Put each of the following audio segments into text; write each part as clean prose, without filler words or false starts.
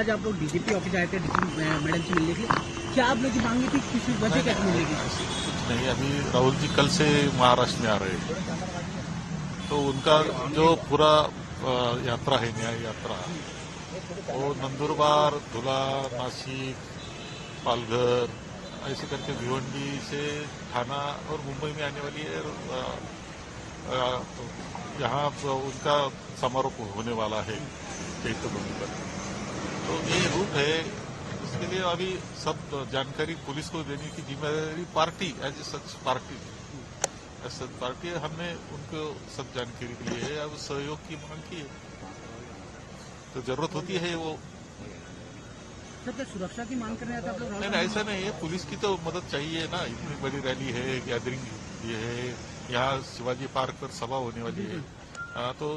आज आप लोग डीजीपी ऑफिस आए थे डीजीपी मैडम से मिलने के लिए, क्या आप लोग की मांगी थी, किसी वजह क्या मिलने की? कुछ नहीं, अभी राहुल जी कल से महाराष्ट्र में आ रहे हैं, तो उनका जो पूरा यात्रा है, न्याय यात्रा, वो नंदुरबार, धुला, नासिक, पालघर ऐसे करके भिवंडी से थाना और मुंबई में आने वाली है। तो यहाँ उनका समारोह होने वाला है 23 नवंबर। तो ये रूट है, इसके लिए अभी सब जानकारी पुलिस को देने की जिम्मेदारी party as a such party हमने उनको सब जानकारी के लिए है, अब सहयोग की मांग की है, तो जरूरत होती है वो। सर क्या सुरक्षा की मांग करने आते आप लोग? नहीं, ऐसा नहीं है, पुलिस की तो मदद चाहिए ना, इतनी बड़ी रैली है, गैदरिंग ये है, यहाँ शिवाजी पार्क पर सभा होने वाली है, तो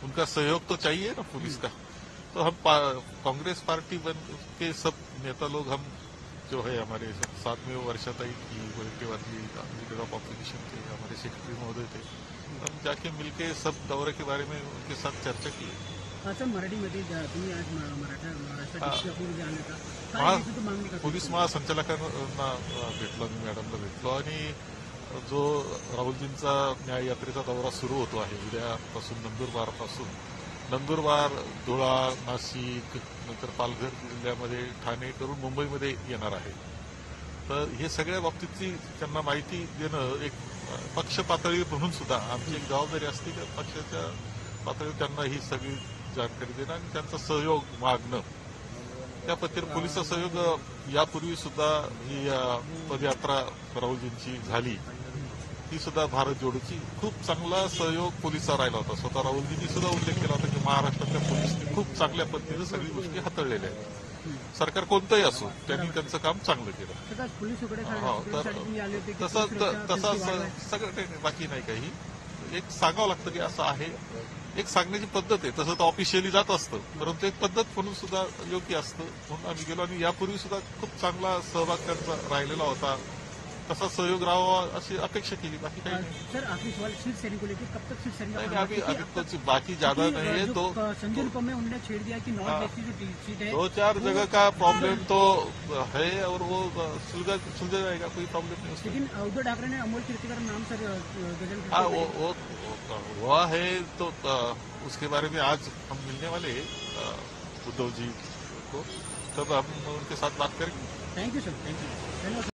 उनका सहयोग तो चाहिए ना पुलिस का। तो हम कांग्रेस पार्टी बन के सब नेता लोग, हम जो है हमारे साथ में वो वर्षाताई की, वरकेवाली लीडर ऑफ ऑपोजिशन थे, हमारे सेक्रेटरी महोदय थे, हम जाके मिलके सब दौरे के बारे में उनके साथ चर्चा की। सर मराठीमध्ये तुम्ही आज महाराष्ट्र पोलीस महासंचालकांना भेटलो, मी मॅडमला भेटलो, आणि जो राहुलजींचा न्याय यात्रेचा दौरा सुरू होतो आहे उद्यापासून, नंदुरबार, धुळा, नाशिक, नंतर पालघर जिल्ह्यामध्ये ठाणे करून मुंबईमध्ये येणार आहे. तर हे सगळ्या बाबतीतली त्यांना माहिती देणं एक पक्ष पातळी म्हणून सुद्धा आमची एक जबाबदारी असते की पक्षाच्या पातळीवर त्यांना ही सगळी जानकारी देणं आणि त्यांचा सहयोग मागणं. त्या पद्धतीने पोलिसचा सहयोग यापूर्वी सुद्धा ही पदयात्रा राहुलजींची झाली, ती सुद्धा भारत जोडोची खूप चांगला सहयोग पोलिसचा राहिला होता. स्वतः राहुलजींनी सुद्धा उल्लेख केला होता की महाराष्ट्रातल्या पोलिसने खूप चांगल्या पद्धतीने सगळी गोष्टी हाताळलेल्या आहेत. सरकार कोणतंही असो, त्यांनी त्यांचं काम चांगलं केलं. तसं सगळं बाकी नाही काही, एक सांगावं लागतं की असं आहे, एक सांगण्याची पद्धत आहे. तसं तर ऑफिशियली जात असतं, परंतु एक पद्धत म्हणून सुद्धा योग्य असतं, म्हणून आम्ही गेलो. आणि यापूर्वी सुद्धा खूप चांगला सहभाग त्यांचा राहिलेला होता, तसा सहयोग राहावा अशी अपेक्षा केली, बाकी काही नाही. सर आखिरी सवाल, शिवसेना को लेकर कब तक शिवसेना अभी बाकी ज्यादा नहीं है, तो संजय रूपम में उन्होंने छेड़ दिया कि नॉर्थ वेस्ट की जो सीट है, 2-4 जगह का प्रॉब्लम तो है और वो सुलझा जाएगा, कोई प्रॉब्लम नहीं उसमें. लेकिन उद्धव ठाकरे ने अमोल कीर्तिकर नाम सर गजल वो हुआ है, तो उसके बारे में आज हम मिलने वाले उद्धव जी को, तब हम उनके साथ बात करेंगे. Thank you sir, thank you.